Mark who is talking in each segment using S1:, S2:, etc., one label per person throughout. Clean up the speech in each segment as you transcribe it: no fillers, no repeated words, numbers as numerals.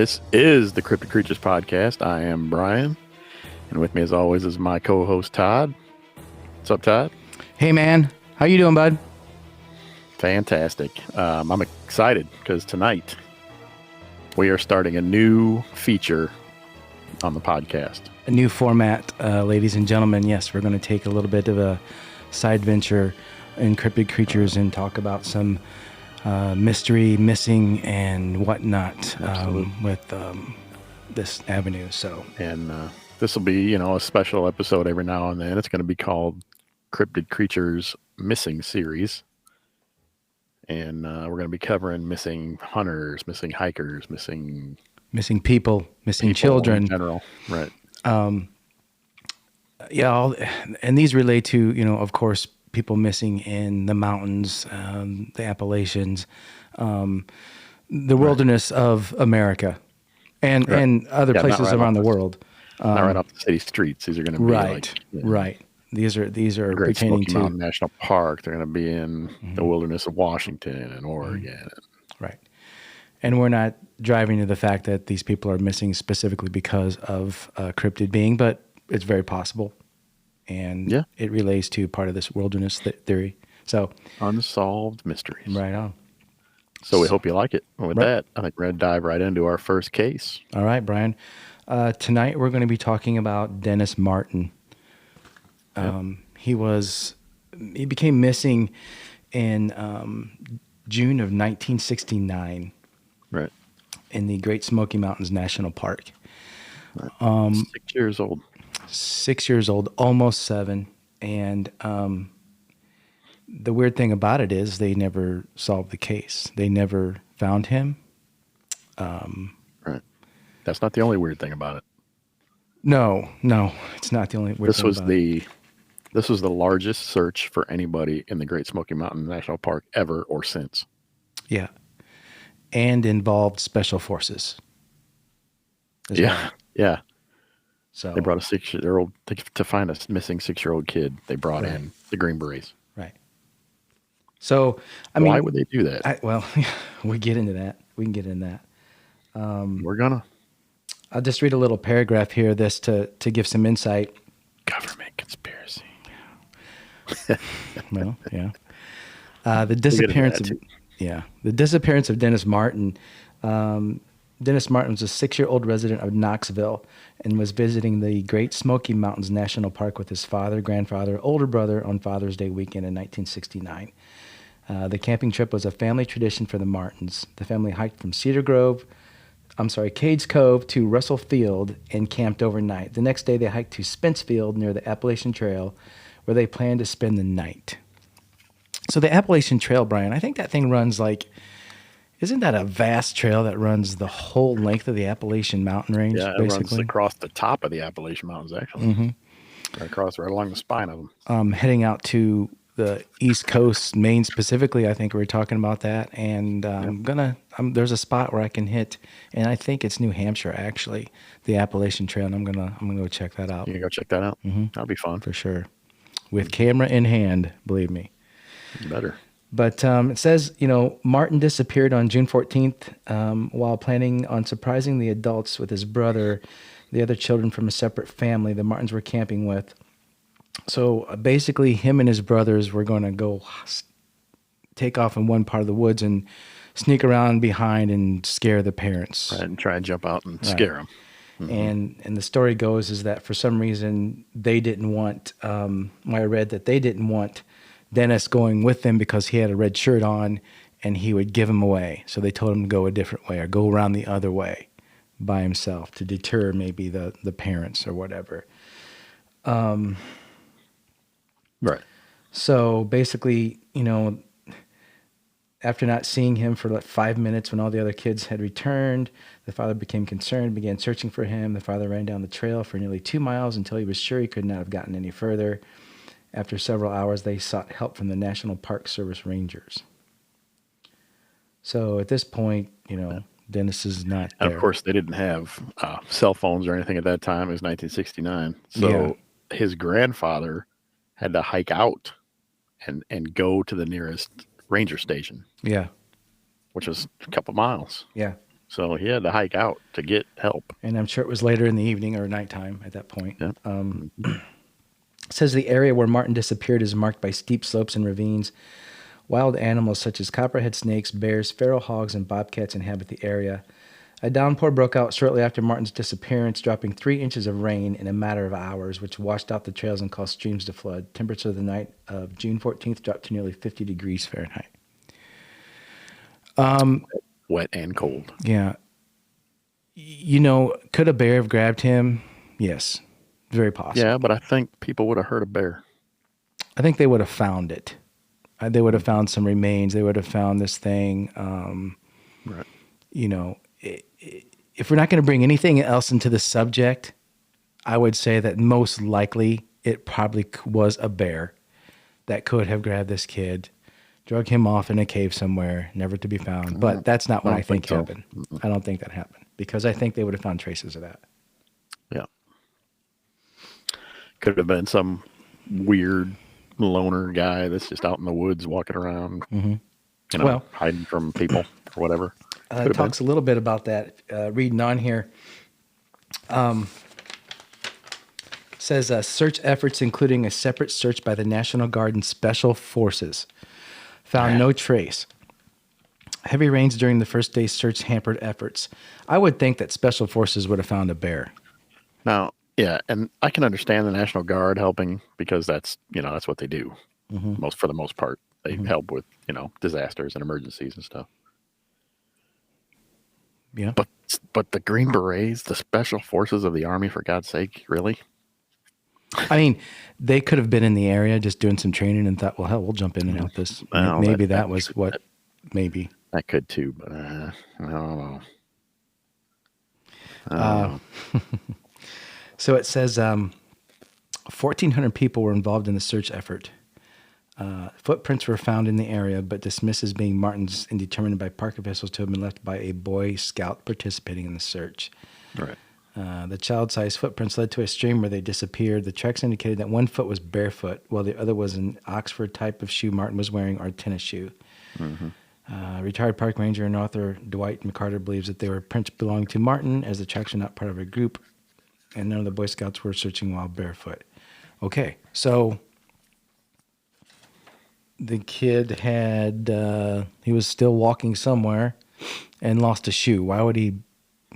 S1: This is the Cryptic Creatures Podcast. I am Brian, and with me, as always, is my co-host Todd. What's up, Todd?
S2: Hey, man. How you doing, bud?
S1: Fantastic. I'm excited because tonight we are starting a new feature on the podcast.
S2: A new format, ladies and gentlemen. Yes, we're going to take a little bit of a side venture in Cryptic Creatures and talk about some mystery, missing, and whatnot with this avenue.
S1: And this will be, a special episode every now and then. It's going to be called Cryptid Creatures Missing Series. And we're going to be covering missing hunters, missing hikers, missing
S2: people, missing children
S1: in general. Right.
S2: And these relate to, of course, people missing in the mountains, the Appalachians, the wilderness of America, and other places around the world.
S1: Not right off the city streets. These are going to be
S2: right. These are
S1: Great
S2: pertaining
S1: Smoky
S2: to
S1: Mountain National Park. They're going to be in the wilderness of Washington and Oregon.
S2: Right. And we're not driving to the fact that these people are missing specifically because of a cryptid being, but it's very possible. And it relates to part of this wilderness theory. So
S1: unsolved mysteries.
S2: Right on.
S1: So we hope you like it. And with that, I think we're going to dive right into our first case.
S2: All right, Brian. Tonight we're going to be talking about Dennis Martin. He became missing in June of 1969.
S1: Right.
S2: In the Great Smoky Mountains National Park.
S1: Right. 6 years old.
S2: 6 years old, almost 7. And the weird thing about it is they never solved the case. They never found him.
S1: Right. That's not the only weird thing about it.
S2: No, it's not the only weird thing about it.
S1: This was the largest search for anybody in the Great Smoky Mountains National Park ever or since.
S2: Yeah. And involved special forces.
S1: Yeah.
S2: So
S1: they brought a 6-year-old to find a missing 6-year-old kid. They brought in the Green Berets.
S2: Right. So,
S1: why would they do that?
S2: We get into that. We can get into that.
S1: We're gonna.
S2: I'll just read a little paragraph here, to give some insight.
S1: Government conspiracy.
S2: Well, yeah. The disappearance of Dennis Martin. Dennis Martin was a 6-year-old resident of Knoxville and was visiting the Great Smoky Mountains National Park with his father, grandfather, older brother on Father's Day weekend in 1969. The camping trip was a family tradition for the Martins. The family hiked from Cades Cove to Russell Field and camped overnight. The next day they hiked to Spence Field near the Appalachian Trail where they planned to spend the night. So the Appalachian Trail, Brian, I think that thing runs isn't that a vast trail that runs the whole length of the Appalachian mountain range?
S1: Yeah, it runs across the top of the Appalachian Mountains, actually. Mm-hmm. Right along the spine of them.
S2: Heading out to the East Coast, Maine specifically, I think we were talking about that. And there's a spot where I can hit, and I think it's New Hampshire, actually, the Appalachian Trail, and I'm gonna go check that out.
S1: You can go check that out? Mm-hmm. That'll be fun.
S2: For sure. With camera in hand, believe me.
S1: Better.
S2: But it says, Martin disappeared on June 14th while planning on surprising the adults with his brother, the other children from a separate family the Martins were camping with. So basically, him and his brothers were going to go take off in one part of the woods and sneak around behind and scare the parents.
S1: Right, and try and jump out and scare them.
S2: Mm-hmm. And the story goes is that for some reason they didn't want, I read that they didn't want Dennis going with them because he had a red shirt on and he would give him away. So they told him to go a different way or go around the other way by himself to deter maybe the parents or whatever.
S1: Right.
S2: So basically, after not seeing him for 5 minutes when all the other kids had returned, the father became concerned, began searching for him. The father ran down the trail for nearly 2 miles until he was sure he could not have gotten any further. After several hours, they sought help from the National Park Service rangers. So at this point, Dennis is not there.
S1: And of course, they didn't have cell phones or anything at that time. It was 1969. So his grandfather had to hike out and go to the nearest ranger station.
S2: Yeah.
S1: Which was a couple miles.
S2: Yeah.
S1: So he had to hike out to get help.
S2: And I'm sure it was later in the evening or nighttime at that point.
S1: Yeah.
S2: It says the area where Martin disappeared is marked by steep slopes and ravines. Wild animals such as copperhead snakes, bears, feral hogs, and bobcats inhabit the area. A downpour broke out shortly after Martin's disappearance, dropping 3 inches of rain in a matter of hours, which washed out the trails and caused streams to flood. Temperature of the night of June 14th dropped to nearly 50 degrees Fahrenheit.
S1: Wet and cold.
S2: Yeah. Could a bear have grabbed him? Yes. Very possible.
S1: Yeah, but I think people would have heard a bear.
S2: I think they would have found it. They would have found some remains. They would have found this thing.
S1: Right.
S2: If we're not going to bring anything else into the subject, I would say that most likely it probably was a bear that could have grabbed this kid, drug him off in a cave somewhere, never to be found. But that's not what I think happened. I don't think that happened because I think they would have found traces of that.
S1: Yeah. Could have been some weird loner guy that's just out in the woods walking around, hiding from people or whatever.
S2: It talks a little bit about that. Reading on here, says search efforts, including a separate search by the National Guard and Special Forces, found no trace. Heavy rains during the first day's search hampered efforts. I would think that Special Forces would have found a bear.
S1: Now, yeah, and I can understand the National Guard helping because that's what they do. For the most part, they help with disasters and emergencies and stuff.
S2: Yeah,
S1: but the Green Berets, the Special Forces of the Army, for God's sake, really?
S2: I mean, they could have been in the area just doing some training and thought, well, hell, we'll jump in and help this.
S1: Well,
S2: maybe that was what. Maybe
S1: that could too, but I don't know.
S2: So it says 1,400 people were involved in the search effort. Footprints were found in the area, but dismissed as being Martin's and determined by park officials to have been left by a Boy Scout participating in the search.
S1: Right.
S2: The child-sized footprints led to a stream where they disappeared. The tracks indicated that one foot was barefoot, while the other was an Oxford type of shoe Martin was wearing or a tennis shoe. Retired park ranger and author Dwight McCarter believes that they were prints belonging to Martin, as the tracks were not part of a group, and none of the Boy Scouts were searching while barefoot. Okay, so the kid he was still walking somewhere and lost a shoe. Why would he?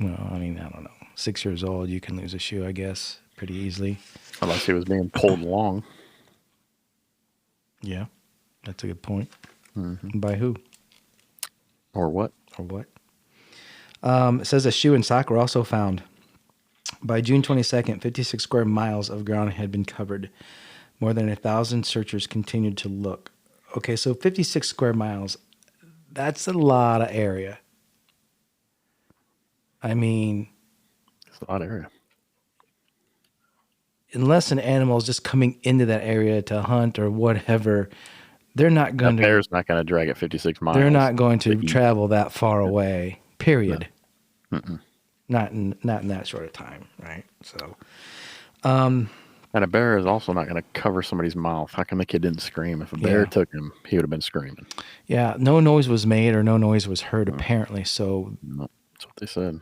S2: Well, I mean, I don't know. 6 years old, you can lose a shoe, I guess, pretty easily.
S1: Unless he was being pulled along.
S2: Yeah, that's a good point. By who?
S1: Or what?
S2: It says a shoe and sock were also found. By June 22nd, 56 square miles of ground had been covered. More than 1,000 searchers continued to look. Okay, so 56 square miles, that's a lot of area. I mean,
S1: it's a lot of area.
S2: Unless an animal is just coming into that area to hunt or whatever, they're not going to.
S1: A bear's not going to drag it 56 miles.
S2: They're not going to travel that far away. Period.
S1: No.
S2: Not in that short of time, right? So,
S1: and a bear is also not going to cover somebody's mouth. How come the kid didn't scream? If a bear took him, he would have been screaming.
S2: Yeah, no noise was made or no noise was heard, apparently. So
S1: that's what they said.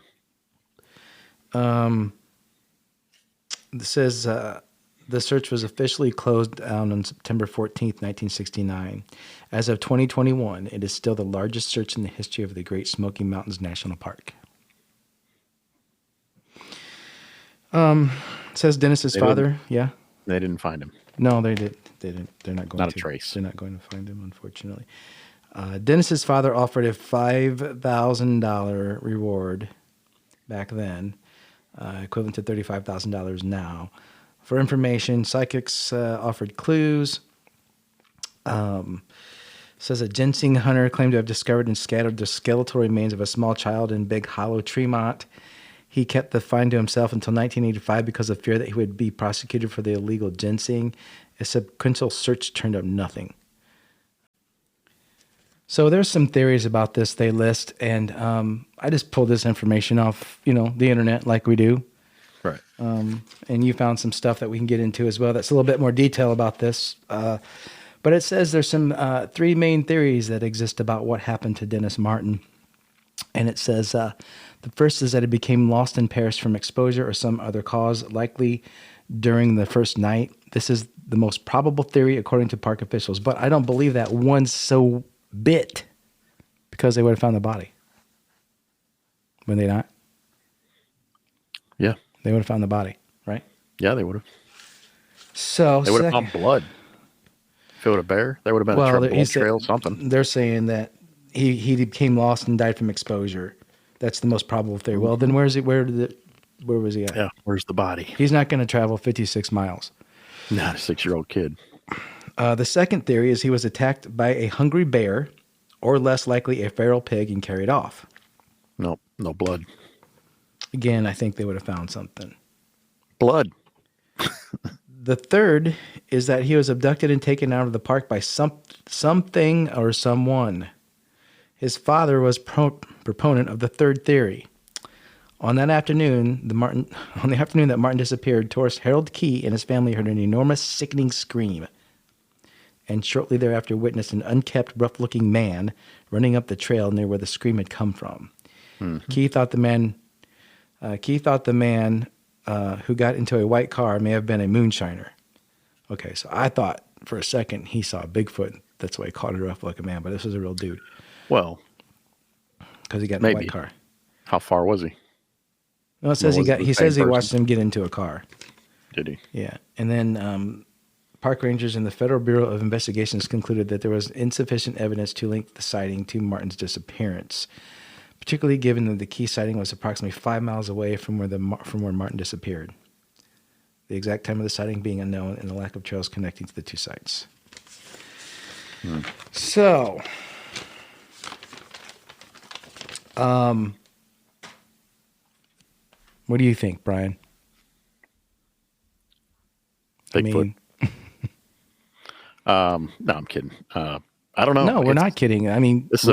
S2: It says the search was officially closed down on September 14th, 1969. As of 2021, it is still the largest search in the history of the Great Smoky Mountains National Park. It says Dennis's father. Yeah.
S1: They didn't find him.
S2: No, they didn't. They're not going to.
S1: Not a trace.
S2: They're not going to find him, unfortunately. Dennis's father offered a $5,000 reward back then, equivalent to $35,000 now, for information. Psychics offered clues. Says a ginseng hunter claimed to have discovered and scattered the skeletal remains of a small child in Big Hollow, Tremont. He kept the find to himself until 1985 because of fear that he would be prosecuted for the illegal ginseng. A sequential search turned up nothing. So there's some theories about this they list, and I just pulled this information off, the internet like we do.
S1: Right.
S2: And you found some stuff that we can get into as well. That's a little bit more detail about this. But it says there's some three main theories that exist about what happened to Dennis Martin. And it says the first is that it became lost and perished from exposure or some other cause, likely during the first night. This is the most probable theory according to park officials, but I don't believe that one so bit, because they would have found the body. Would they not?
S1: Yeah.
S2: They would have found the body, right?
S1: Yeah, they would have.
S2: So
S1: they would have found blood. If it would have bear, there would have been a blood trail, something.
S2: They're saying that he became lost and died from exposure. That's the most probable theory. Well, then where was he at?
S1: Yeah, where's the body?
S2: He's not going to travel 56 miles.
S1: Not a 6-year-old kid.
S2: The second theory is he was attacked by a hungry bear, or less likely a feral pig, and carried off.
S1: No blood.
S2: Again, I think they would have found something.
S1: Blood.
S2: The third is that he was abducted and taken out of the park by something or someone. His father was proponent of the third theory. On the afternoon that Martin disappeared, tourist Harold Key and his family heard an enormous, sickening scream, and shortly thereafter witnessed an unkempt, rough-looking man running up the trail near where the scream had come from. Mm-hmm. Key thought the man who got into a white car may have been a moonshiner. Okay, so I thought for a second he saw Bigfoot. That's why he called it a rough-looking man, but this was a real dude.
S1: Well,
S2: because he got in a white car.
S1: How far was he?
S2: No, it says he says he watched him get into a car.
S1: Did he?
S2: Yeah. And then park rangers and the Federal Bureau of Investigations concluded that there was insufficient evidence to link the sighting to Martin's disappearance, particularly given that the Key sighting was approximately 5 miles away from where Martin disappeared. The exact time of the sighting being unknown and the lack of trails connecting to the two sites. So, what do you think, Brian?
S1: Bigfoot. No, I'm kidding. I don't know.
S2: No, we're not kidding. I mean,
S1: this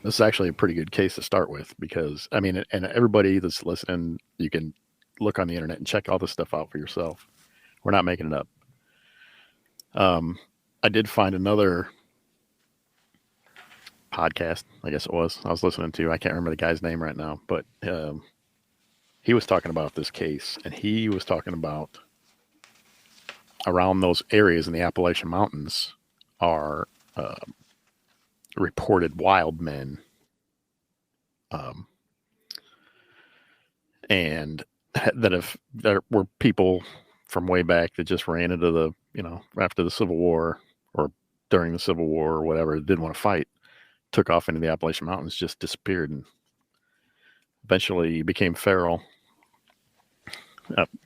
S1: is actually a pretty good case to start with, because I mean, and everybody that's listening, you can look on the internet and check all this stuff out for yourself. We're not making it up. I did find another podcast, I guess it was, I was listening to. I can't remember the guy's name right now, but he was talking about this case, and he was talking about around those areas in the Appalachian Mountains are reported wild men, and there were people from way back that just ran into the, after the Civil War or during the Civil War or whatever, didn't want to fight, took off into the Appalachian Mountains, just disappeared, and eventually became feral.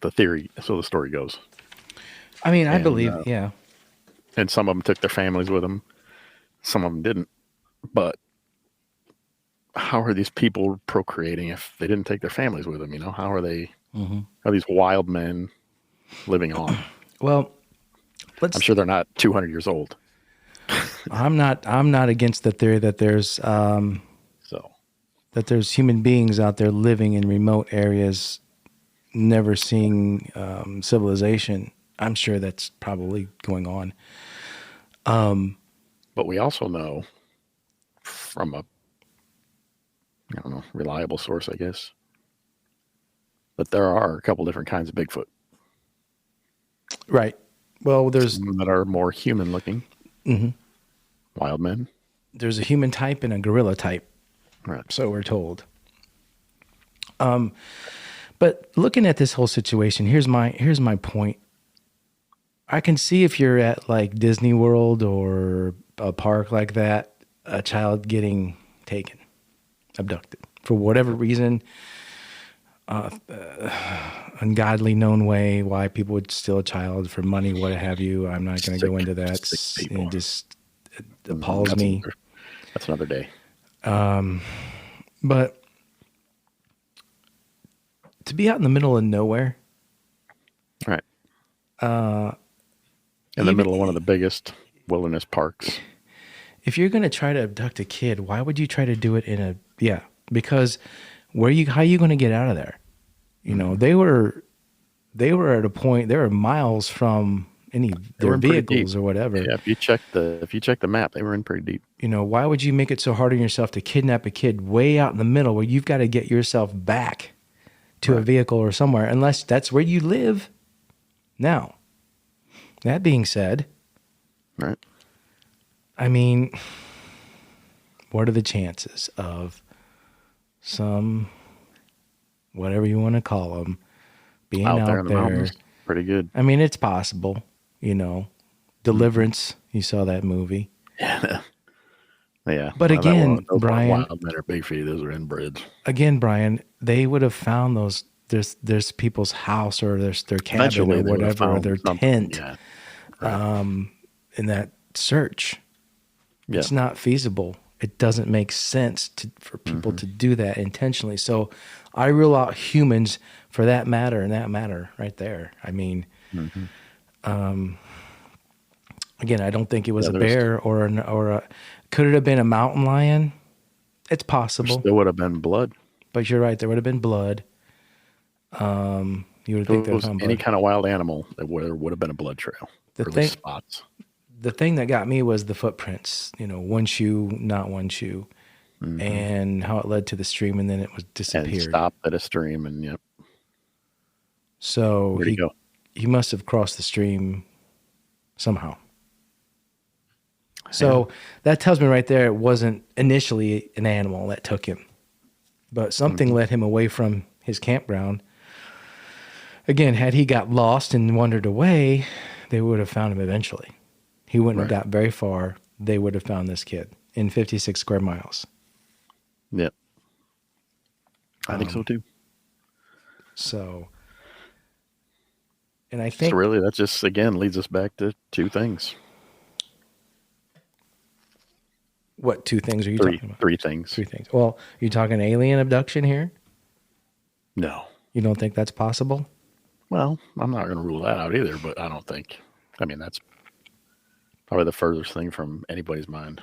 S1: The story goes.
S2: I mean, I believe, yeah.
S1: And some of them took their families with them. Some of them didn't. But how are these people procreating if they didn't take their families with them? How are they? Mm-hmm. Are these wild men living on? Well, I'm sure they're not 200 years old.
S2: I'm not against the theory that there's that there's human beings out there living in remote areas, never seeing civilization. I'm sure that's probably going on.
S1: But we also know from a, reliable source, I guess, that there are a couple different kinds of Bigfoot.
S2: Right. Well, there's
S1: some that are more human looking. Mm-hmm. Wild men.
S2: There's a human type and a gorilla type.
S1: Right.
S2: So we're told. But looking at this whole situation, here's my point. I can see if you're at like Disney World or a park like that, a child getting taken, abducted for whatever reason, ungodly known way, why people would steal a child for money, what have you. I'm not going to go into that. It just appalls me.
S1: That's another day.
S2: But to be out in the middle of nowhere,
S1: right? In the middle of one of the biggest wilderness parks.
S2: If you're going to try to abduct a kid, why would you try to do it because how are you going to get out of there? They were at a point, they were miles from
S1: They were
S2: their
S1: in pretty deep.
S2: vehicles or whatever.
S1: Yeah, if you check the map, they were in pretty deep.
S2: You know, why would you make it so hard on yourself to kidnap a kid way out in the middle where you've got to get yourself back to a vehicle or somewhere, unless that's where you live? Now, that being said,
S1: Right.
S2: I mean, what are the chances of some, whatever you want to call them, being out
S1: there in the
S2: there?
S1: mountains? Pretty good.
S2: I mean, it's possible, you know. Deliverance, you saw that movie.
S1: Yeah. Yeah.
S2: But again,
S1: those
S2: Brian,
S1: wild men are big feet. Those are inbreds.
S2: Again, Brian, they would have found those. There's people's house or their cabin
S1: Eventually,
S2: or whatever, or their tent,
S1: Yeah. Right.
S2: in that search.
S1: Yeah.
S2: It's not feasible. It doesn't make sense for people to do that intentionally. So I rule out humans for that matter and that matter right there. I mean, again, I don't think it was a bear or a. Could it have been a mountain lion? It's possible.
S1: There would have been blood.
S2: But you're right. There would have been blood. You would think there was
S1: any kind of wild animal. There would have been a blood trail. Spots.
S2: The thing that got me was the footprints. You know, one shoe, not one shoe, and how it led to the stream, and then it was disappeared.
S1: And stopped at a stream, and yep.
S2: So
S1: where'd he go?
S2: He must have crossed the stream somehow. So that tells me right there it wasn't initially an animal that took him, but something led him away from his campground. Again, had he got lost and wandered away, they would have found him eventually. He wouldn't have got very far. They would have found this kid in 56 square miles.
S1: Yep. I think so too.
S2: So, and I think...
S1: So really, that just, again, leads us back to two things.
S2: What two things are you talking about?
S1: Three things.
S2: Well, you talking alien abduction here?
S1: No.
S2: You don't think that's possible?
S1: Well, I'm not going to rule that out either, but I don't think. I mean, that's probably the furthest thing from anybody's mind.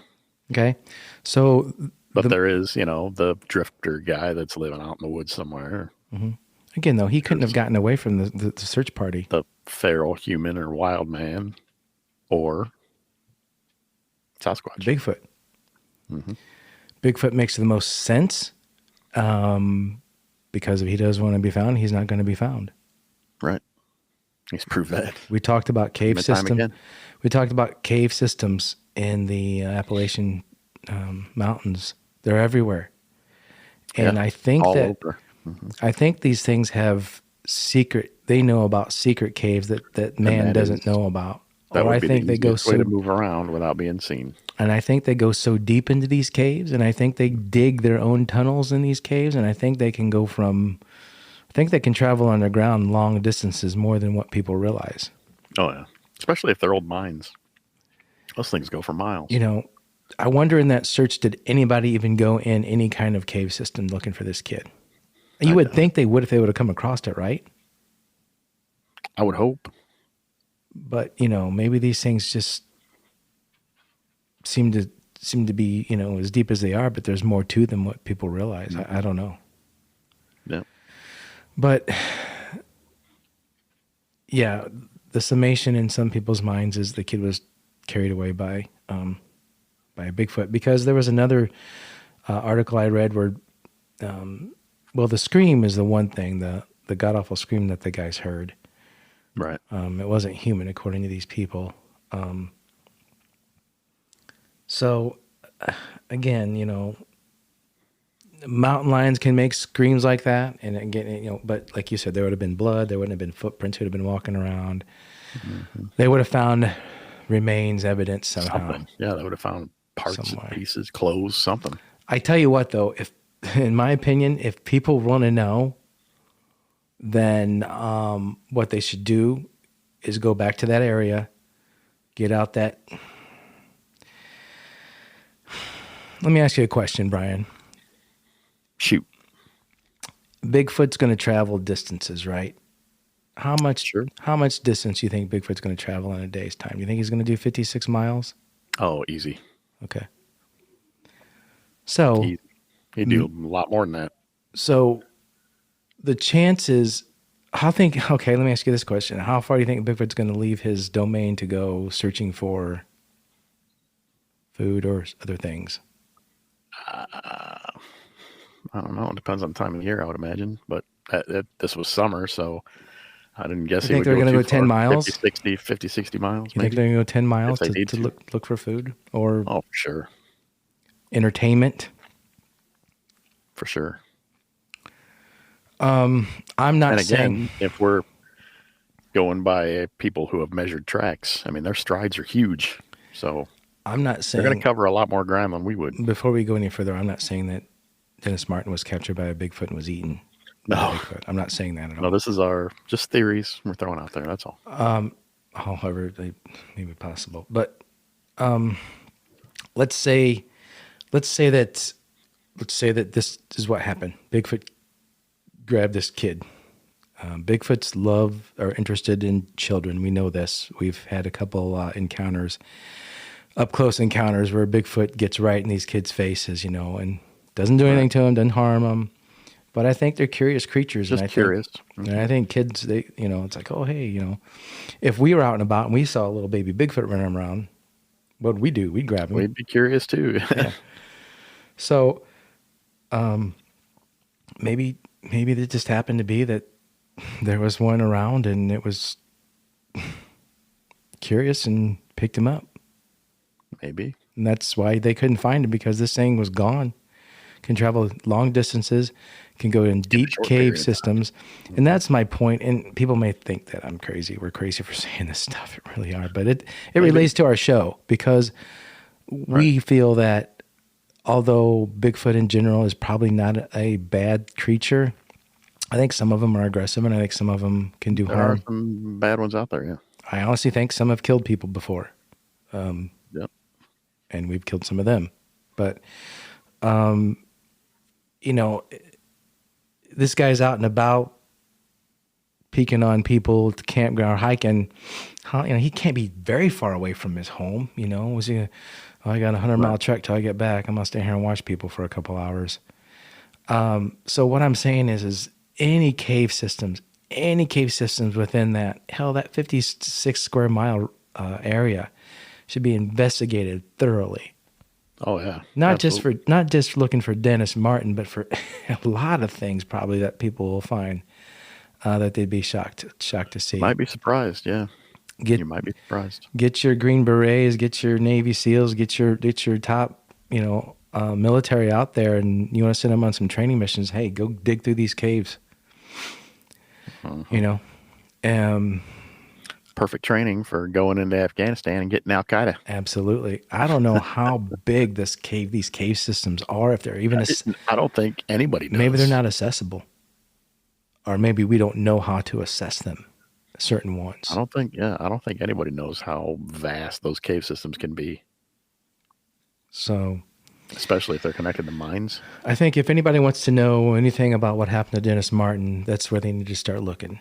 S2: Okay. So...
S1: But there is, the drifter guy that's living out in the woods somewhere.
S2: Mm-hmm. Again, though, he couldn't have gotten away from the search party.
S1: The feral human or wild man or Sasquatch.
S2: Bigfoot. Bigfoot makes the most sense because if he does want to be found, he's not going to be found.
S1: Right. He's proved that.
S2: We talked about cave systems. We talked about cave systems in the Appalachian Mountains. They're everywhere. And I think I think these things have they know about secret caves that man doesn't know about. Or I think they go
S1: way to move around without being seen.
S2: And I think they go so deep into these caves, and I think they dig their own tunnels in these caves, and I think they can they can travel underground long distances more than what people realize.
S1: Oh, yeah. Especially if they're old mines. Those things go for miles.
S2: I wonder in that search, did anybody even go in any kind of cave system looking for this kid? You would think they would if they would have come across it, right?
S1: I would hope.
S2: But, maybe these things just seem to be, as deep as they are, but there's more to them what people realize. I don't know.
S1: Yeah.
S2: But yeah, the summation in some people's minds is the kid was carried away by a Bigfoot, because there was another article I read where, the scream is the one thing, the god awful scream that the guys heard.
S1: Right.
S2: It wasn't human, according to these people. So, again, mountain lions can make screams like that, and again, but like you said, there would have been blood. There wouldn't have been footprints. Who would have been walking around. They would have found remains, evidence somehow.
S1: Something. Yeah, they would have found parts, pieces, clothes, something.
S2: I tell you what, though, in my opinion, if people want to know, then what they should do is go back to that area, get out that. Let me ask you a question, Brian.
S1: Shoot.
S2: Bigfoot's going to travel distances, right? How much distance do you think Bigfoot's going to travel in a day's time? You think he's going to do 56 miles?
S1: Oh, easy.
S2: Okay. So
S1: he'd do a lot more than that.
S2: So the chances Okay, let me ask you this question. How far do you think Bigfoot's going to leave his domain to go searching for food or other things?
S1: Uh, I don't know. It depends on the time of year, I would imagine. But this was summer, so I didn't guess
S2: You
S1: he
S2: think
S1: would
S2: they're
S1: go
S2: going to
S1: too
S2: go 10
S1: far.
S2: miles?
S1: 50, 60 miles,
S2: You think
S1: maybe,
S2: they're going to go 10
S1: if
S2: miles
S1: they need
S2: to
S1: to.
S2: look for food or
S1: Oh, for sure.
S2: entertainment?
S1: For sure.
S2: I'm not
S1: And
S2: saying
S1: again, if we're going by people who have measured tracks, I mean, their strides are huge. So
S2: I'm not
S1: they're going to
S2: saying
S1: cover a lot more ground than we would.
S2: before we go any further, I'm not saying that Dennis Martin was captured by a Bigfoot and was eaten by a
S1: No,
S2: Bigfoot. I'm not saying that at
S1: no,
S2: all.
S1: this is our just theories we're throwing out there. That's all.
S2: However, they may be possible. But let's say let's say that this is what happened. Bigfoot grabbed this kid. Bigfoots love are interested in children. We know this. We've had a couple encounters, up close encounters, where Bigfoot gets right in these kids' faces, and doesn't do anything
S1: Right.
S2: to them, doesn't harm them. But I think they're curious creatures,
S1: Just curious.
S2: and I think kids, it's like, oh hey, if we were out and about and we saw a little baby Bigfoot running around, what'd we do? We'd grab him.
S1: We'd be curious too.
S2: Yeah. So maybe it just happened to be that there was one around and it was curious and picked him up.
S1: Maybe.
S2: And that's why they couldn't find him, because this thing was gone. Can travel long distances, can go in deep
S1: short
S2: cave
S1: period of time.
S2: systems. And that's my point. And people may think that I'm crazy. We're crazy for saying this stuff. It really are. But it relates to our show, because we feel that although Bigfoot in general is probably not a bad creature, I think some of them are aggressive and I think some of them can do
S1: There are
S2: harm.
S1: some bad ones out there. Yeah.
S2: I honestly think some have killed people before,
S1: Yep.
S2: and we've killed some of them. But, this guy's out and about peeking on people at the campground, hiking. He can't be very far away from his home. Was he, I got a 100-mile trek till I get back. I'm going to stay here and watch people for a couple hours. So what I'm saying is any cave systems within that 56 square mile area should be investigated thoroughly.
S1: Oh yeah.
S2: Not just looking for Dennis Martin, but for a lot of things probably that people will find that they'd be shocked to see.
S1: Might be surprised. Yeah. You might be surprised.
S2: Get your Green Berets, get your Navy SEALs, get your top, military out there, and you want to send them on some training missions. Hey, go dig through these caves.
S1: Perfect training for going into Afghanistan and getting Al Qaeda.
S2: Absolutely. I don't know how big these cave systems are. If they're even,
S1: I don't think anybody knows.
S2: Maybe they're not accessible, or maybe we don't know how to assess them. Certain ones.
S1: I don't think anybody knows how vast those cave systems can be.
S2: So,
S1: especially if they're connected to mines.
S2: I think if anybody wants to know anything about what happened to Dennis Martin, that's where they need to start looking.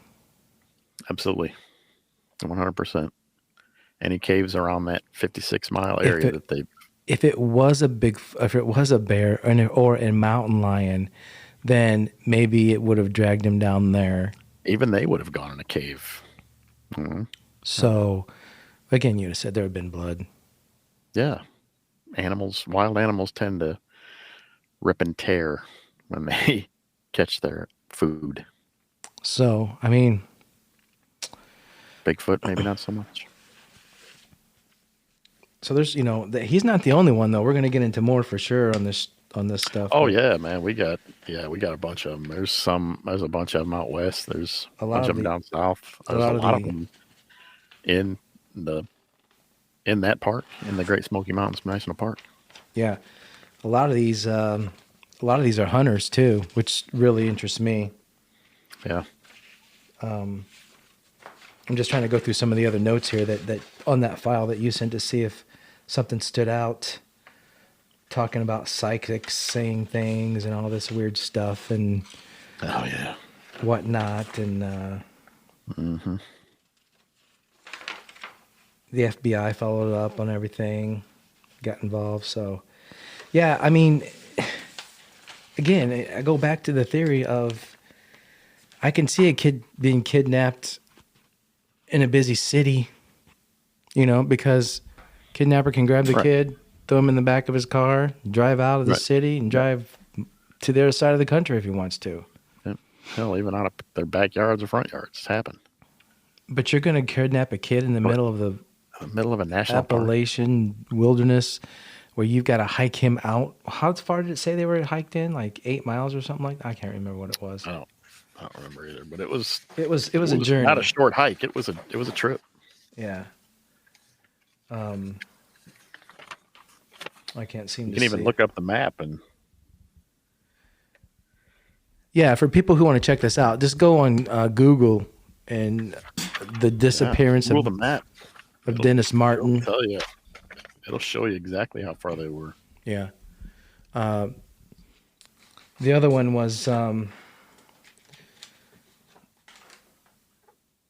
S1: Absolutely. 100%. Any caves around that 56-mile area
S2: if it was a bear or a mountain lion, then maybe it would have dragged him down there.
S1: Even they would have gone in a cave. Mm-hmm.
S2: So, again, you said there had been blood.
S1: Yeah. Wild animals tend to rip and tear when they catch their food.
S2: So, I mean,
S1: Bigfoot, maybe not so much.
S2: So there's, he's not the only one though. We're going to get into more for sure on this stuff.
S1: Oh yeah, man, we got a bunch of them. There's a bunch of them out west. There's a bunch of them down south. There's a lot of them in that park, in the Great Smoky Mountains National Park.
S2: Yeah, a lot of these are hunters too, which really interests me.
S1: Yeah.
S2: I'm just trying to go through some of the other notes here that on that file that you sent to see if something stood out, talking about psychics saying things and all this weird stuff and whatnot, and the FBI followed up on everything, got involved. So, yeah, I mean, again, I go back to the theory of I can see a kid being kidnapped in a busy city, because kidnapper can grab the
S1: Right.
S2: kid, throw him in the back of his car, drive out of the
S1: Right.
S2: city, and
S1: Yep.
S2: drive to the other side of the country if he wants to.
S1: Yep. Hell, even out of their backyards or front yards, it's happened.
S2: But you're going to kidnap a kid in the middle of the
S1: In the middle of a national park.
S2: Appalachian wilderness where you've got to hike him out. How far did it say they were hiked in? Like 8 miles or something like that? I can't remember what it was.
S1: I don't remember either, but it was
S2: a journey.
S1: Not a short hike. It was a trip.
S2: Yeah. I can't seem to see.
S1: You can even look up the map and.
S2: Yeah, for people who want to check this out, just go on Google and the disappearance
S1: Google the map
S2: of Dennis Martin.
S1: It'll tell you. It'll show you exactly how far they were.
S2: Yeah. The other one was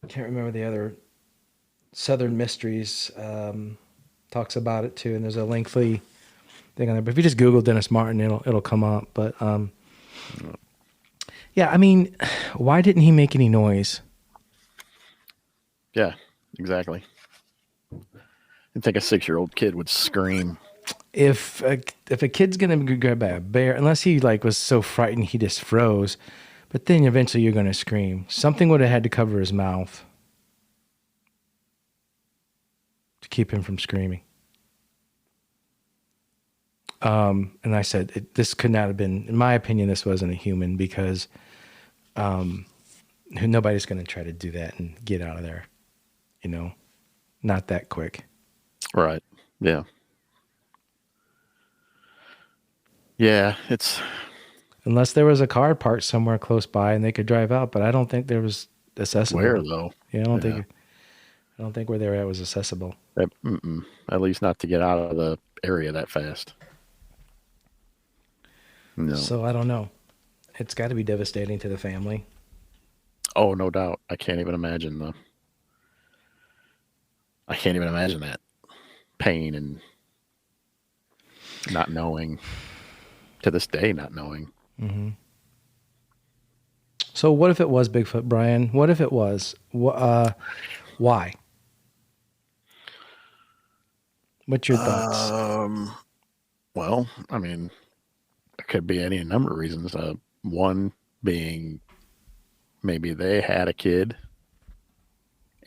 S2: can't remember the other. Southern Mysteries talks about it too, and there's a lengthy thing on there. But if you just Google Dennis Martin, it'll come up. But yeah, I mean, why didn't he make any noise?
S1: Yeah, exactly. I think a 6-year-old kid would scream.
S2: If a kid's gonna be grabbed by a bear, unless he was so frightened he just froze, but then eventually you're gonna scream. Something would have had to cover his mouth to keep him from screaming. And I said, this could not have been, in my opinion, this wasn't a human because nobody's going to try to do that and get out of there, not that quick.
S1: Right. Yeah. Yeah, it's...
S2: Unless there was a car parked somewhere close by and they could drive out, but I don't think there was accessible.
S1: Where, though?
S2: Yeah, I don't think where they were at was accessible.
S1: At least not to get out of the area that fast. No.
S2: So I don't know. It's got to be devastating to the family.
S1: Oh, no doubt. I can't even imagine that pain and not knowing. To this day, not knowing.
S2: Mm-hmm. So what if it was Bigfoot, Brian? What if it was? Why? What's your thoughts?
S1: Well, I mean, there could be any number of reasons. One being maybe they had a kid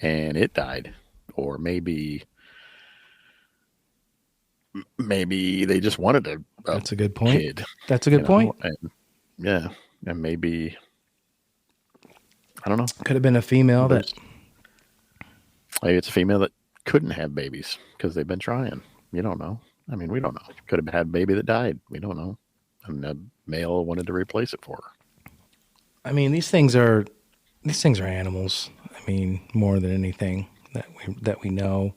S1: and it died, or maybe they just wanted a
S2: That's a good point.
S1: Kid,
S2: That's a good point.
S1: And maybe I don't know.
S2: Could have been a female
S1: maybe it's a female that couldn't have babies because they've been trying. You don't know. I mean, we don't know. Could have had a baby that died. We don't know. And the male wanted to replace it for her.
S2: I mean, these things are animals. I mean, more than anything that we know.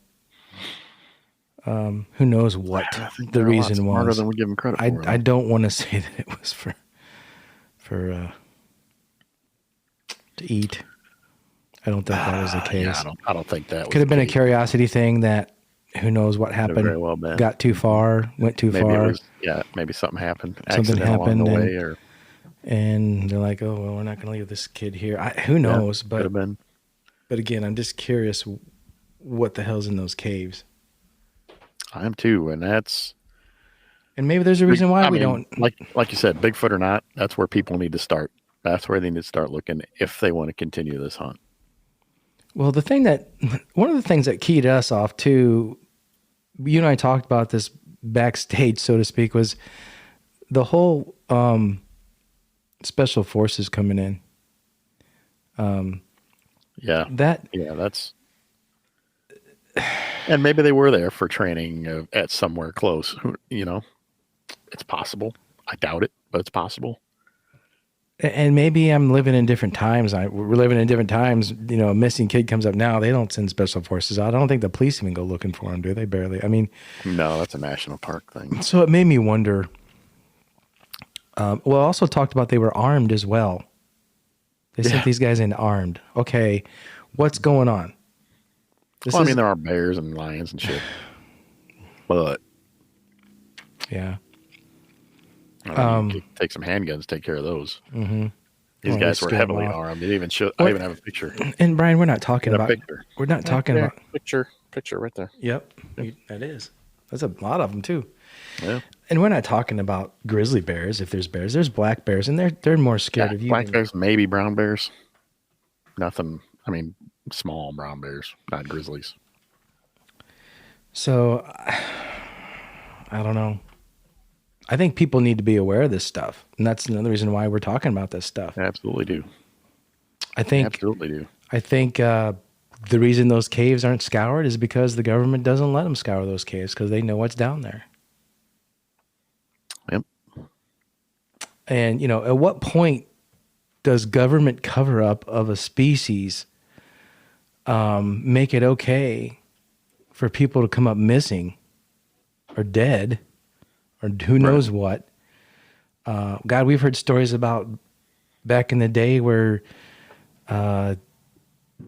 S2: Who knows what the reason was?
S1: Smarter than we give them credit for.
S2: I don't want to say that it was for to eat. I don't think that was the case.
S1: Yeah, I don't think that
S2: could have been a curiosity thing that who knows what happened.
S1: Very well been.
S2: Got too far, went too far.
S1: Maybe something happened.
S2: Something happened
S1: along the way,
S2: and they're like, "Oh, well, we're not going to leave this kid here." Who knows?
S1: Could have been.
S2: But again, I'm just curious what the hell's in those caves.
S1: I am too, and
S2: maybe there's a reason why we don't.
S1: Like you said, Bigfoot or not, that's where people need to start. That's where they need to start looking if they want to continue this hunt.
S2: Well, one of the things that keyed us off too, you and I talked about this backstage, so to speak, was the whole special forces coming in.
S1: That's, and maybe they were there for training at somewhere close. It's possible. I doubt it, but it's possible.
S2: And maybe I'm living in different times. We're living in different times. A missing kid comes up now. They don't send special forces out. I don't think the police even go looking for him, do they? Barely. I mean,
S1: no, that's a national park thing.
S2: So it made me wonder. Also talked about they were armed as well. They sent these guys in armed. Okay, what's going on?
S1: I mean, there are bears and lions and shit, but
S2: yeah.
S1: You take some handguns, take care of those.
S2: Mm-hmm.
S1: These guys were heavily armed. They even show. I even have a picture.
S2: And Brian, we're not talking about. We're not talking about
S1: picture right there.
S2: Yep, that is. That's a lot of them too.
S1: Yeah.
S2: And we're not talking about grizzly bears. If there's bears, there's black bears, and they're more scared of you.
S1: Black bears, maybe brown bears. Nothing. I mean, small brown bears, not grizzlies.
S2: So, I don't know. I think people need to be aware of this stuff, and that's another reason why we're talking about this stuff.
S1: Absolutely do.
S2: Absolutely do. I think the reason those caves aren't scoured is because the government doesn't let them scour those caves because they know what's down there.
S1: Yep.
S2: And, at what point does government cover-up of a species make it okay for people to come up missing or dead or who knows what? God, we've heard stories about back in the day where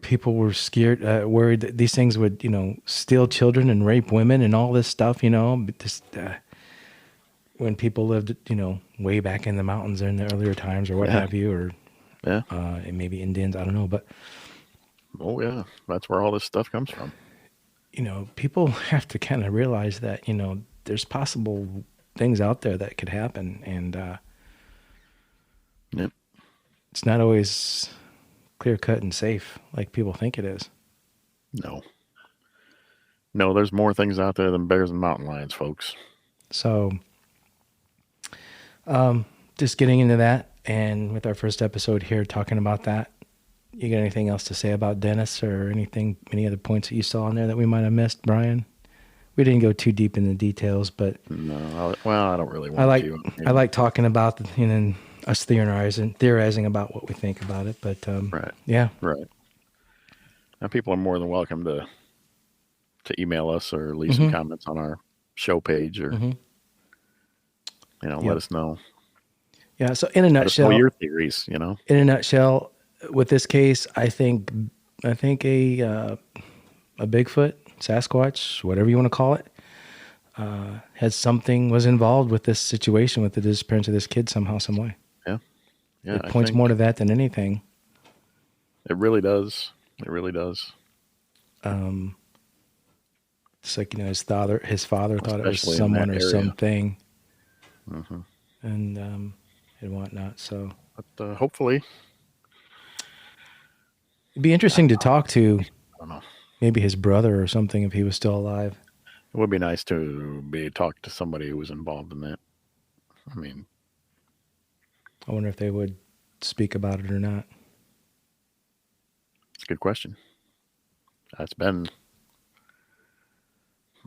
S2: people were scared, worried that these things would, steal children and rape women and all this stuff, just when people lived, way back in the mountains in the earlier times or what have you, or maybe Indians, I don't know, but.
S1: Oh yeah, that's where all this stuff comes from.
S2: People have to kind of realize that, there's possible things out there that could happen, and it's not always clear cut and safe like people think it is.
S1: No, there's more things out there than bears and mountain lions, folks.
S2: So, just getting into that, and with our first episode here talking about that, you got anything else to say about Dennis or any other points that you saw in there that we might have missed, Brian? We didn't go too deep in the details, but
S1: no. I don't really want to.
S2: I like talking about us theorizing about what we think about it. But yeah,
S1: right. Now people are more than welcome to email us or leave some comments on our show page, or let us know.
S2: Yeah. So in a nutshell,
S1: your theories. In
S2: a nutshell, with this case, I think a Bigfoot, Sasquatch, whatever you want to call it, was involved with this situation with the disappearance of this kid somehow, some way.
S1: Yeah.
S2: It points more to that than anything.
S1: It really does. It really does.
S2: It's like, his father thought it was someone or something, and whatnot. So,
S1: but hopefully,
S2: it'd be interesting to talk to.
S1: I don't know.
S2: Maybe his brother or something if he was still alive.
S1: It would be nice to talk to somebody who was involved in that. I mean,
S2: I wonder if they would speak about it or not.
S1: It's a good question. It's been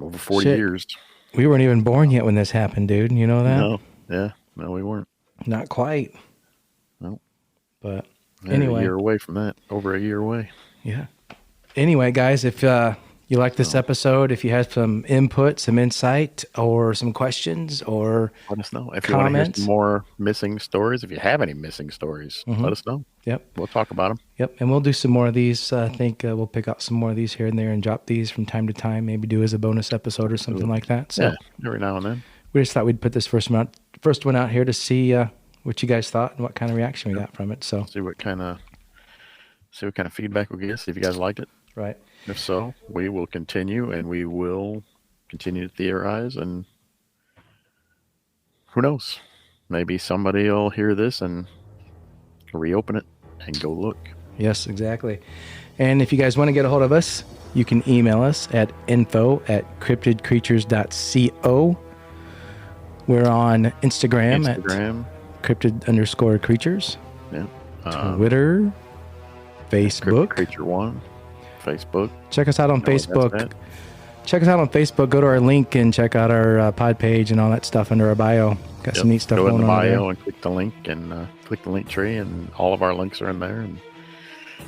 S1: over 40 years.
S2: We weren't even born yet when this happened, dude. You know that?
S1: No. Yeah. No, we weren't.
S2: Not quite.
S1: No.
S2: But anyway.
S1: A year away from that. Over a year away.
S2: Yeah. Anyway, guys, if you like this episode, if you have some input, some insight, or some questions, or
S1: let us know. If
S2: comments,
S1: you want to hear some more missing stories, if you have any missing stories, let us know.
S2: Yep.
S1: We'll talk about them.
S2: Yep. And we'll do some more of these. I think we'll pick out some more of these here and there and drop these from time to time, maybe do as a bonus episode or something like that. So
S1: every now and then.
S2: We just thought we'd put this first one out here to see what you guys thought and what kind of reaction we got from it. So
S1: see what kind of feedback we get, see if you guys liked it.
S2: Right.
S1: If so, we will continue, and we will continue to theorize, and who knows? Maybe somebody will hear this and reopen it and go look.
S2: Yes, exactly. And if you guys want to get a hold of us, you can email us at info@cryptidcreatures.co. We're on Instagram. At cryptid_creatures.
S1: Yeah.
S2: Twitter, Facebook.
S1: Creature1. Facebook.
S2: Check us out on Facebook. Check us out on Facebook. Go to our link and check out our pod page and all that stuff under our bio. Got some neat stuff going on. Go in the
S1: bio and click the link and click the link tree, and all of our links are in there. And you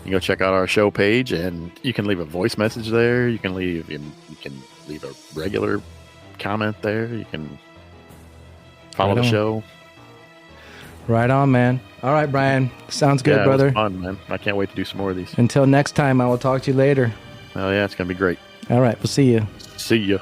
S1: can go check out our show page, and you can leave a voice message there. You can leave a regular comment there. You can follow the show.
S2: Right on, man. All right, Brian. Sounds good, brother.
S1: It was fun, man. I can't wait to do some more of these.
S2: Until next time, I will talk to you later.
S1: Oh, yeah, it's going to be great.
S2: All right, we'll see you.
S1: See ya.